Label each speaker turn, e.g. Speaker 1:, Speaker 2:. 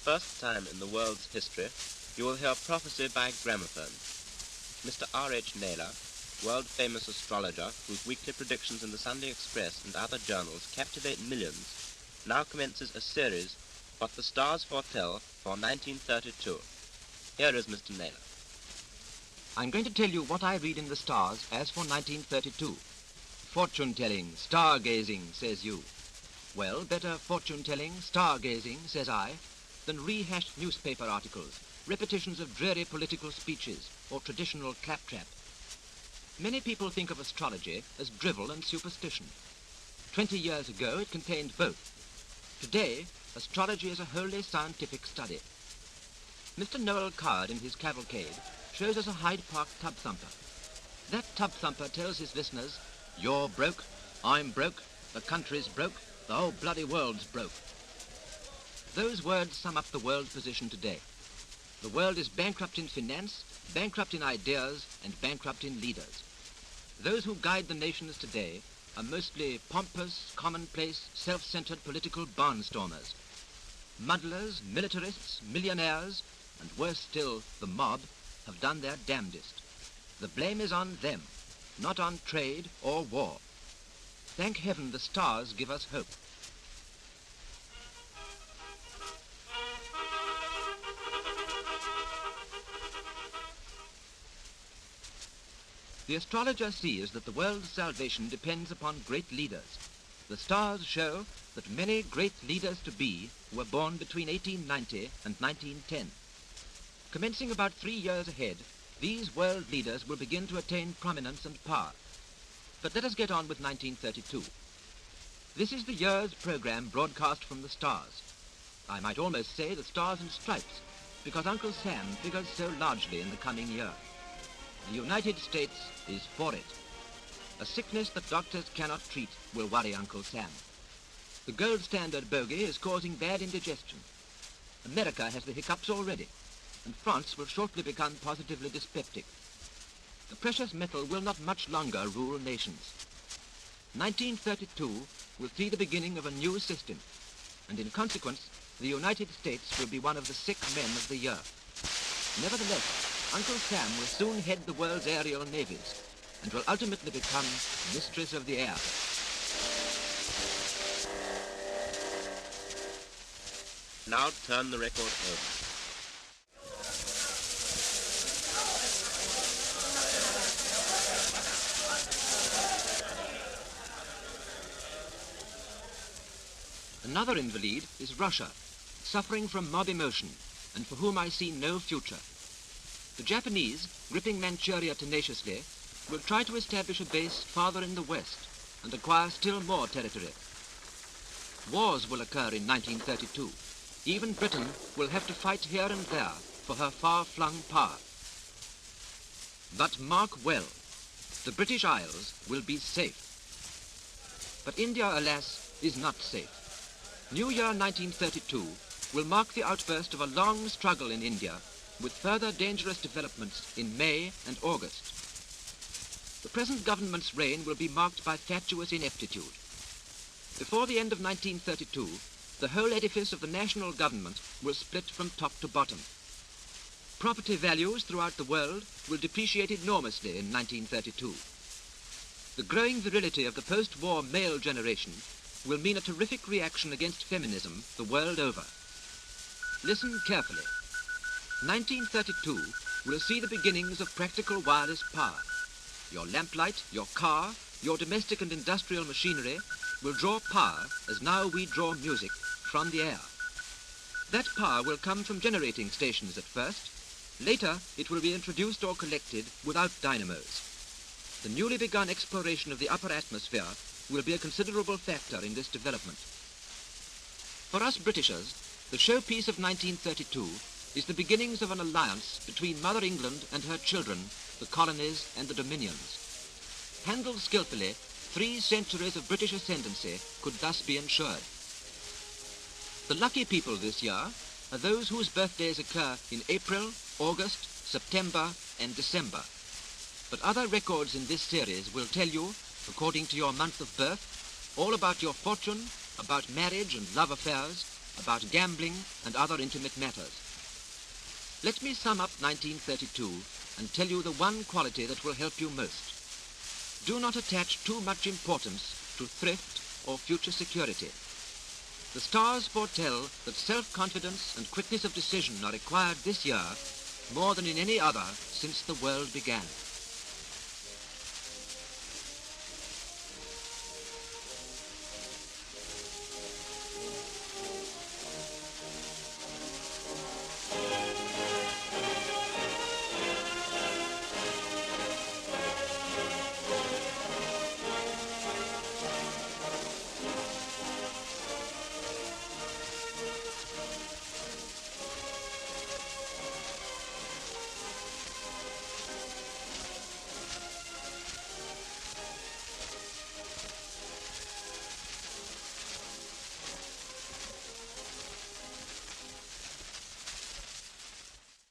Speaker 1: first time in the world's history, you will hear prophecy by gramophone. Mr. R.H. Naylor, world-famous astrologer whose weekly predictions in the Sunday Express and other journals captivate millions, now commences a series, What the Stars Foretell, for 1932. Here is Mr. Naylor.
Speaker 2: I'm going to tell you what I read in the stars as for 1932. Fortune-telling, star-gazing, says you. Well, better fortune-telling, star-gazing, says I, than rehashed newspaper articles, repetitions of dreary political speeches, or traditional claptrap. Many people think of astrology as drivel and superstition. 20 years ago, it contained both. Today, astrology is a wholly scientific study. Mr. Noel Coward, in his cavalcade, shows us a Hyde Park tub thumper. That tub thumper tells his listeners, "You're broke, I'm broke, the country's broke, the whole bloody world's broke." Those words sum up the world position today. The world is bankrupt in finance, bankrupt in ideas, and bankrupt in leaders. Those who guide the nations today are mostly pompous, commonplace, self-centered political barnstormers. Muddlers, militarists, millionaires, and worse still, the mob, have done their damnedest. The blame is on them, not on trade or war. Thank heaven the stars give us hope. The astrologer sees that the world's salvation depends upon great leaders. The stars show that many great leaders-to-be were born between 1890 and 1910. Commencing about 3 years ahead, these world leaders will begin to attain prominence and power. But let us get on with 1932. This is the year's program broadcast from the stars. I might almost say the stars and stripes, because Uncle Sam figures so largely in the coming year. The United States is for it. A sickness that doctors cannot treat will worry Uncle Sam. The gold standard bogey is causing bad indigestion. America has the hiccups already, and France will shortly become positively dyspeptic. The precious metal will not much longer rule nations. 1932 will see the beginning of a new system, and in consequence, the United States will be one of the sick men of the year. Nevertheless, Uncle Sam will soon head the world's aerial navies, and will ultimately become mistress of the air.
Speaker 1: Now turn the record over.
Speaker 2: Another invalid is Russia, suffering from mob emotion, and for whom I see no future. The Japanese, gripping Manchuria tenaciously, will try to establish a base farther in the west and acquire still more territory. Wars will occur in 1932. Even Britain will have to fight here and there for her far-flung power. But mark well, the British Isles will be safe. But India, alas, is not safe. New Year 1932 will mark the outburst of a long struggle in India, with further dangerous developments in May and August. The present government's reign will be marked by fatuous ineptitude. Before the end of 1932, the whole edifice of the national government will split from top to bottom. Property values throughout the world will depreciate enormously in 1932. The growing virility of the post-war male generation will mean a terrific reaction against feminism the world over. Listen carefully. 1932 will see the beginnings of practical wireless power. Your lamplight, your car, your domestic and industrial machinery will draw power as now we draw music from the air. That power will come from generating stations at first. Later, it will be introduced or collected without dynamos. The newly begun exploration of the upper atmosphere will be a considerable factor in this development. For us Britishers, the showpiece of 1932 is the beginnings of an alliance between Mother England and her children, the colonies and the dominions. Handled skillfully, 3 centuries of British ascendancy could thus be ensured. The lucky people this year are those whose birthdays occur in April, August, September, and December. But other records in this series will tell you, according to your month of birth, all about your fortune, about marriage and love affairs, about gambling and other intimate matters. Let me sum up 1932 and tell you the one quality that will help you most. Do not attach too much importance to thrift or future security. The stars foretell that self-confidence and quickness of decision are required this year more than in any other since the world began.